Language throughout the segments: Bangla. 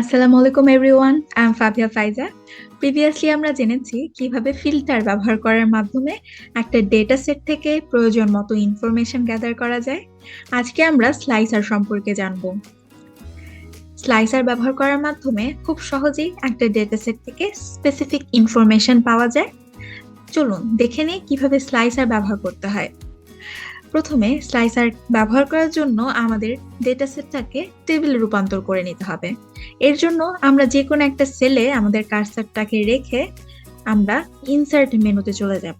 আসসালামু আলাইকুম everyone, I am Fabia Faiza. Previously আমরা জেনেছি কিভাবে ফিল্টার ব্যবহার করার মাধ্যমে একটা ডেটা সেট থেকে প্রয়োজন মতো ইনফরমেশন গ্যাদার করা যায়। আজকে আমরা স্লাইসার সম্পর্কে জানবো। স্লাইসার ব্যবহার করার মাধ্যমে খুব সহজেই একটা ডেটা সেট থেকে স্পেসিফিক ইনফরমেশন পাওয়া যায়। চলুন দেখে নিই কিভাবে স্লাইসার ব্যবহার করতে হয়। প্রথমে স্লাইসার ব্যবহার করার জন্য আমাদের ডেটা সেটটাকে টেবিলে রূপান্তর করে নিতে হবে। এর জন্য আমরা যে কোনো একটা সেলে আমাদের কার্সারটাকে রেখে আমরা ইনসার্ট মেনুতে চলে যাব।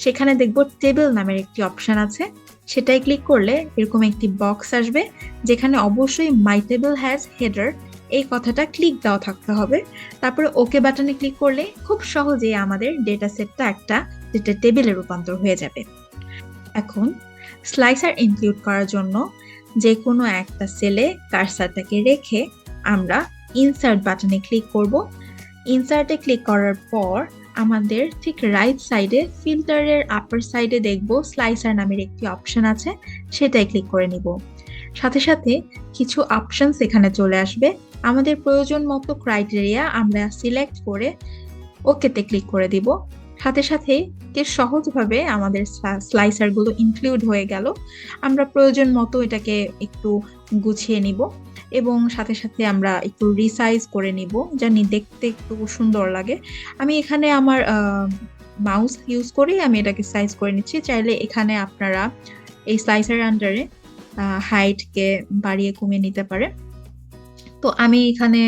সেখানে দেখব টেবিল নামের একটি অপশন আছে, সেটাই ক্লিক করলে এরকম একটি বক্স আসবে যেখানে অবশ্যই মাই টেবিল হ্যাজ হেডার এই কথাটা ক্লিক দেওয়া থাকতে হবে। তারপরে ওকে বাটনে ক্লিক করলে খুব সহজেই আমাদের ডেটা সেটটা একটা ডেটা টেবিলে রূপান্তর হয়ে যাবে। এখন স্লাইসার ইনক্লুড করার জন্য যে কোনো একটা সেলে কার্সারটাকে রেখে আমরা ইনসার্ট বাটনে ক্লিক করব। ইনসার্টে ক্লিক করার পর আমাদের ঠিক রাইট সাইডে ফিল্টারের আপার সাইডে দেখব স্লাইসার নামের একটি অপশন আছে, সেটাই ক্লিক করে নিব। সাথে সাথে কিছু অপশনস এখানে চলে আসবে। আমাদের প্রয়োজন মতো ক্রাইটেরিয়া আমরা সিলেক্ট করে ওকেতে ক্লিক করে দিব। সাথে সাথে কি সহজভাবে আমাদের স্লাইসার গুলো ইনক্লুড হয়ে গেল। আমরা প্রয়োজন মতো এটাকে একটু গুছিয়ে নিব এবং সাথে সাথে আমরা একটু রিসাইজ করে নিব জানি দেখতে একটু সুন্দর লাগে। আমি এখানে আমার মাউস ইউজ করি, আমি এটাকে সাইজ করে নিচ্ছি। চাইলে এখানে আপনারা এই স্লাইসার আন্ডারে হাইটকে বাড়িয়ে কমিয়ে নিতে পারে। তো আমি এখানে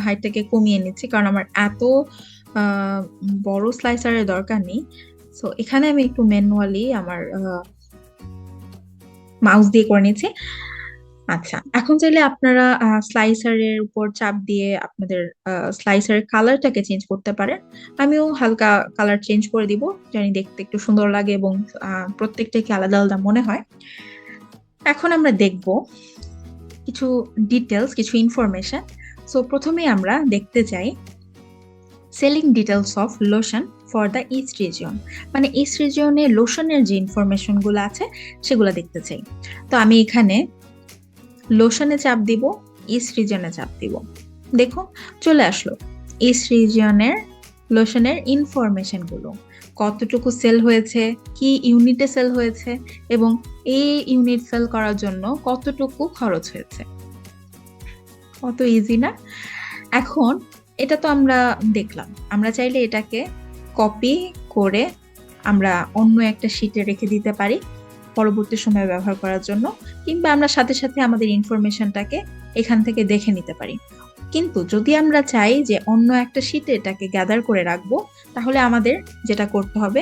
হাইটটাকে কমিয়ে নিচ্ছি কারণ আমার এত বড় স্লাইসারের দরকার নেই। সো এখানে আমি একটু ম্যানুয়ালি আমার মাউস দিয়ে করে নিচ্ছি। আচ্ছা, এখন চাইলে আপনারা স্লাইসারের উপর চাপ দিয়ে আপনাদের স্লাইসারের কালারটাকে চেঞ্জ করতে পারেন। আমিও হালকা কালার চেঞ্জ করে দিব জানি দেখতে একটু সুন্দর লাগে এবং প্রত্যেকটাকে আলাদা আলাদা মনে হয়। এখন আমরা দেখব কিছু ডিটেলস, কিছু ইনফরমেশন। সো প্রথমে আমরা দেখতে চাই selling details of lotion for the east region, মানে ইস্ট রিজিয়নে লোশনের যে ইনফরমেশন গুলো আছে সেগুলো দেখতে চাই। তো আমি এখানে লোশনে চাপ দিব, ইস্ট রিজিয়নে চাপ দিব। দেখুন চলে আসলো ইস্ট রিজিয়নের লোশনের ইনফরমেশন গুলো, কতটুকু সেল হয়েছে, কি ইউনিটে সেল হয়েছে এবং এই ইউনিট সেল করার জন্য কতটুকু খরচ হয়েছে। কত ইজি না? এখন এটা তো আমরা দেখলাম, আমরা চাইলে এটাকে কপি করে আমরা অন্য একটা শিটে রেখে দিতে পারি পরবর্তী সময়ে ব্যবহার করার জন্য, কিংবা আমরা সাথে সাথে আমাদের ইনফরমেশনটাকে এখান থেকে দেখে নিতে পারি। কিন্তু যদি আমরা চাই যে অন্য একটা শিটে এটাকে গ্যাদার করে রাখবো, তাহলে আমাদের যেটা করতে হবে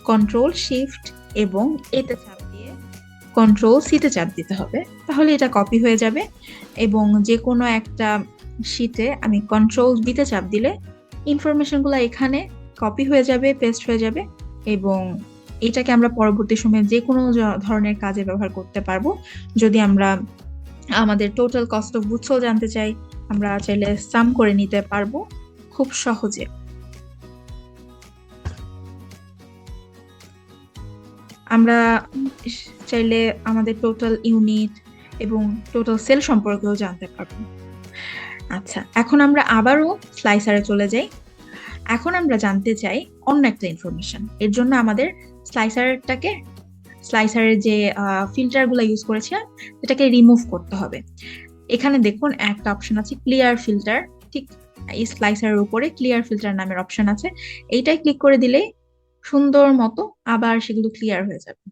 কন্ট্রোল শিফট এবং এতে চাপ দিয়ে কন্ট্রোল সিতে চাপ দিতে হবে, তাহলে এটা কপি হয়ে যাবে। এবং যে কোনো একটা শিটে আমি কন্ট্রোল দিতে চাপ দিলে ইনফরমেশনগুলো এখানে কপি হয়ে যাবে, পেস্ট হয়ে যাবে এবং এটাকে আমরা পরবর্তী সময়ে যে কোনো ধরনের কাজে ব্যবহার করতে পারবো। যদি আমরা আমাদের total cost of goods sold জানতে চাই, আমরা চাইলে সাম করে নিতে পারবো খুব সহজে। আমরা চাইলে আমাদের টোটাল ইউনিট এবং টোটাল সেল সম্পর্কেও জানতে পারবো। আচ্ছা, এখন আমরা আবারও স্লাইসারে চলে যাই। এখন আমরা জানতে চাই অন্য একটা ইনফরমেশন। এর জন্য আমাদের স্লাইসারের যে ফিল্টার গুলা ইউজ করেছিলাম এটাকে রিমুভ করতে হবে। এখানে দেখুন একটা অপশন আছে ক্লিয়ার ফিল্টার, ঠিক এই স্লাইসারের উপরে ক্লিয়ার ফিল্টার নামের অপশন আছে। এইটাই ক্লিক করে দিলেই সুন্দর মতো আবার সেগুলো ক্লিয়ার হয়ে যাবে।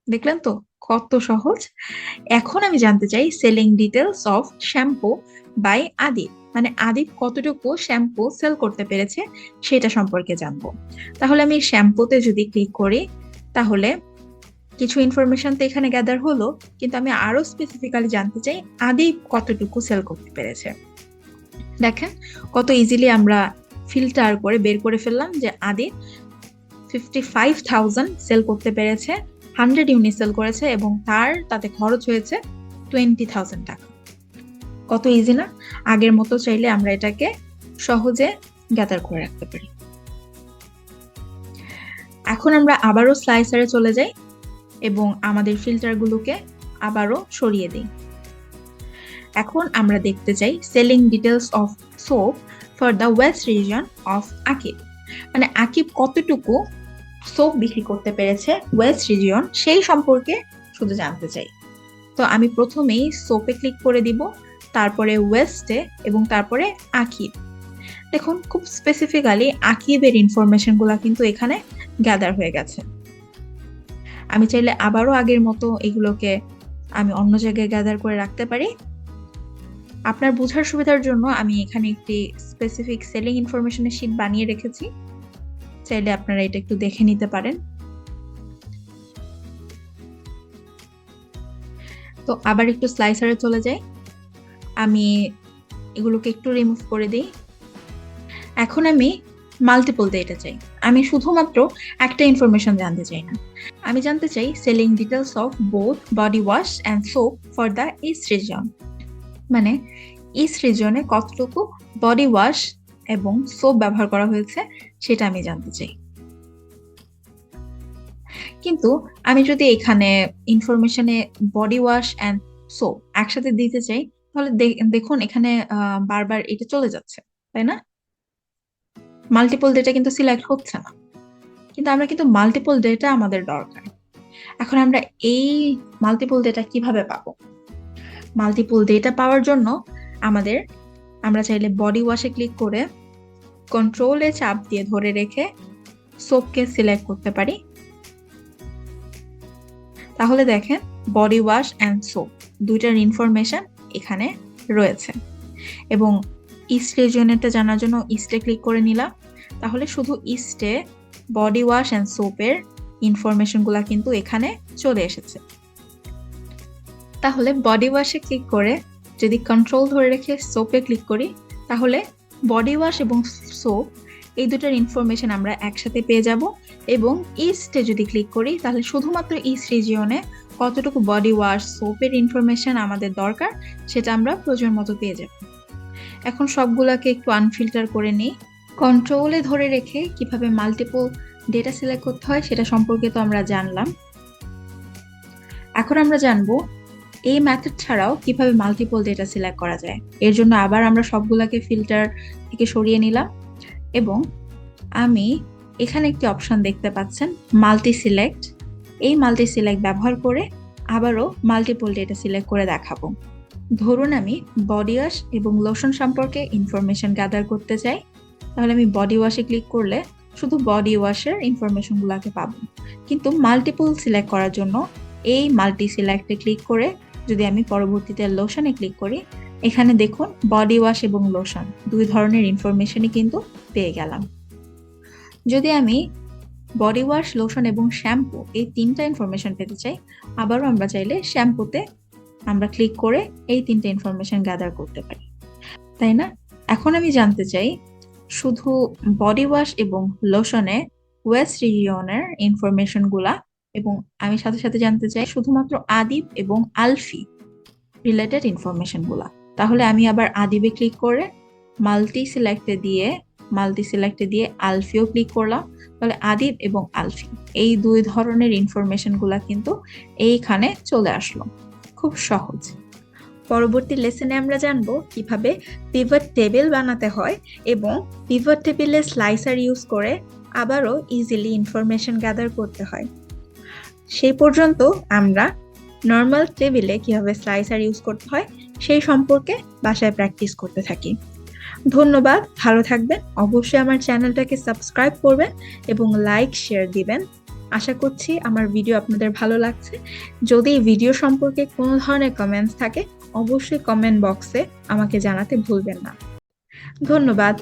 দেখলেন তো কত সহজ। এখন আমি জানতে চাই selling details of shampoo by Adip, মানে আদিপ কতটুকু শ্যাম্পু সেল করতে পেরেছে সেটা সম্পর্কে জানবো। তাহলে আমি শ্যাম্পুতে যদি ক্লিক করি তাহলে কিছু ইনফরমেশন তো এখানে গ্যাদার হলো, কিন্তু আমি আরো স্পেসিফিক্যালি জানতে চাই আদিপ কতটুকু সেল করতে পেরেছে। দেখেন কত ইজিলি আমরা ফিল্টার করে বের করে ফেললাম যে আদিপ 55,000 সেল করতে পেরেছে, 100 ইউনিট সেল করেছে এবং তাতে খরচ হয়েছে 20,000 টাকা। কত ইজি না? আগের মতো চাইলে আমরা এটাকে সহজে গ্যাদার করে রাখতে পারি। এখন আমরা আবারও স্লাইসারে চলে যাই এবং আমাদের ফিল্টারগুলোকে আবারও সরিয়ে দিই। এখন আমরা দেখতে চাই selling details of soap for the west region of Akib. মানে আকিব কতটুকু সোপ বিক্রি করতে পেরেছে ওয়েস্ট রিজিয়ন সেই সম্পর্কে শুধু জানতে চাই। তো আমি প্রথমেই সোপে ক্লিক করে দিব, তারপরে ওয়েস্টে এবং তারপরে আকিব। দেখুন খুব স্পেসিফিক্যালি আকিবের ইনফরমেশন গুলা কিন্তু এখানে গ্যাদার হয়ে গেছে। আমি চাইলে আবারও আগের মতো এগুলোকে আমি অন্য জায়গায় গ্যাদার করে রাখতে পারি। আপনার বোঝার সুবিধার জন্য আমি এখানে একটি স্পেসিফিক সেলিং ইনফরমেশনের শীট বানিয়ে রেখেছি, চাইলে আপনারা এটা একটু দেখে নিতে পারেন। তো আবার একটু স্লাইসারে চলে যাই, আমি এগুলোকে একটু রিমুভ করে দিই। এখন আমি মাল্টিপল ডেটা চাই, আমি শুধুমাত্র একটা ইনফরমেশন জানতে চাই না, আমি জানতে চাই selling details of both body wash and soap for the east reason. মানে ইস্ট রিজনে কতটুকু বডি ওয়াশ এবং সোপ ব্যবহার করা হয়েছে সেটা আমি জানতে চাই। কিন্তু আমি যদি এখানে ইনফরমেশনে বডি ওয়াশ অ্যান্ড সোপ একসাথে দিতে চাই, তাহলে দেখুন এখানে বারবার এটা চলে যাচ্ছে, তাই না? মাল্টিপল ডেটা কিন্তু সিলেক্ট হচ্ছে না, কিন্তু আমরা কিন্তু মাল্টিপল ডেটা আমাদের দরকার। এখন আমরা এই মাল্টিপল ডেটা কিভাবে পাবো? মাল্টিপল ডেটা পাওয়ার জন্য আমরা চাইলে বডি ওয়াশে ক্লিক করে কন্ট্রোলে চাপ দিয়ে ধরে রেখে সোপকে সিলেক্ট করতে পারি। তাহলে দেখেন বডি ওয়াশ অ্যান্ড সোপ দুইটার ইনফরমেশন এখানে রয়েছে। এবং ইস্ট রিজিয়নেরটা জানার জন্য ইস্টে ক্লিক করে নিলাম, তাহলে শুধু ইস্টে বডি ওয়াশ অ্যান্ড সোপের ইনফরমেশন গুলা কিন্তু এখানে চলে এসেছে। তাহলে বডি ওয়াশে ক্লিক করে যদি কন্ট্রোল ধরে রেখে সোপে ক্লিক করি, তাহলে বডি ওয়াশ এবং সোপ এই দুটার ইনফরমেশন আমরা একসাথে পেয়ে যাব। এবং ইস্টে যদি ক্লিক করি, তাহলে শুধুমাত্র ইস্ট রিজিয়নে কতটুকু বডি ওয়াশ সোপের ইনফরমেশন আমাদের দরকার সেটা আমরা প্রয়োজন মতো পেয়ে যাব। এখন সবগুলাকে একটু আনফিল্টার করে নিই। কন্ট্রোলে ধরে রেখে কিভাবে মাল্টিপল ডেটা সিলেক্ট করতে হয় সেটা সম্পর্কে তো আমরা জানলাম। এখন আমরা জানবো এই মেথড ছাড়াও কিভাবে মাল্টিপল ডেটা সিলেক্ট করা যায়। এর জন্য আবার আমরা সবগুলাকে ফিল্টার থেকে সরিয়ে নিলাম এবং আমি এখানে একটি অপশন দেখতে পাচ্ছেন মাল্টি সিলেক্ট। এই মাল্টি সিলেক্ট ব্যবহার করে আবারও মাল্টিপল ডেটা সিলেক্ট করে দেখাবো। ধরুন আমি বডি ওয়াশ এবং লোশন সম্পর্কে ইনফরমেশন গ্যাদার করতে চাই, তাহলে আমি বডি ওয়াশে ক্লিক করলে শুধু বডি ওয়াশের ইনফরমেশন গুলাকে পাবো। কিন্তু মাল্টিপল সিলেক্ট করার জন্য এই মাল্টি সিলেক্টে ক্লিক করে যদি আমি পরবর্তীতে লোশনে ক্লিক করি, এখানে দেখুন বডি ওয়াশ এবং লোশন দুই ধরনের ইনফরমেশনই কিন্তু পেয়ে গেলাম। যদি আমি বডি ওয়াশ, লোশন এবং শ্যাম্পু এই তিনটা ইনফরমেশন পেতে চাই, আবারও আমরা চাইলে শ্যাম্পুতে আমরা ক্লিক করে এই তিনটা ইনফরমেশন গ্যাদার করতে পারি, তাই না? এখন আমি জানতে চাই শুধু বডি ওয়াশ এবং লোশনে ওয়েস্ট রিজিয়নের ইনফরমেশন গুলা, এবং আমি সাথে সাথে জানতে চাই শুধুমাত্র আদিব এবং আলফি রিলেটেড ইনফরমেশন গুলা। তাহলে আমি আবার আদিবে ক্লিক করে মাল্টি সিলেক্টে দিয়ে আলফিও ক্লিক করলাম, তাহলে আদিব এবং আলফি এই দুই ধরনের ইনফরমেশন গুলা কিন্তু এইখানে চলে আসলো। খুব সহজ। পরবর্তী লেসনে আমরা জানবো কিভাবে পিভট টেবিল বানাতে হয় এবং পিভট টেবিলে স্লাইসার ইউজ করে আবারও ইজিলি ইনফরমেশন গ্যাদার করতে হয়। সেই পর্যন্ত আমরা নর্মাল টেবিলে কিভাবে স্লাইসার ইউজ করতে হয় সেই সম্পর্কে বাসায় প্র্যাকটিস করতে থাকি। ধন্যবাদ, ভালো থাকবেন। অবশ্যই আমার চ্যানেলটাকে সাবস্ক্রাইব করবেন এবং লাইক শেয়ার দিবেন। আশা করছি আমার ভিডিও আপনাদের ভালো লাগছে। যদি এই ভিডিও সম্পর্কে কোনো ধরনের কমেন্টস থাকে, অবশ্যই কমেন্ট বক্সে আমাকে জানাতে ভুলবেন না। ধন্যবাদ।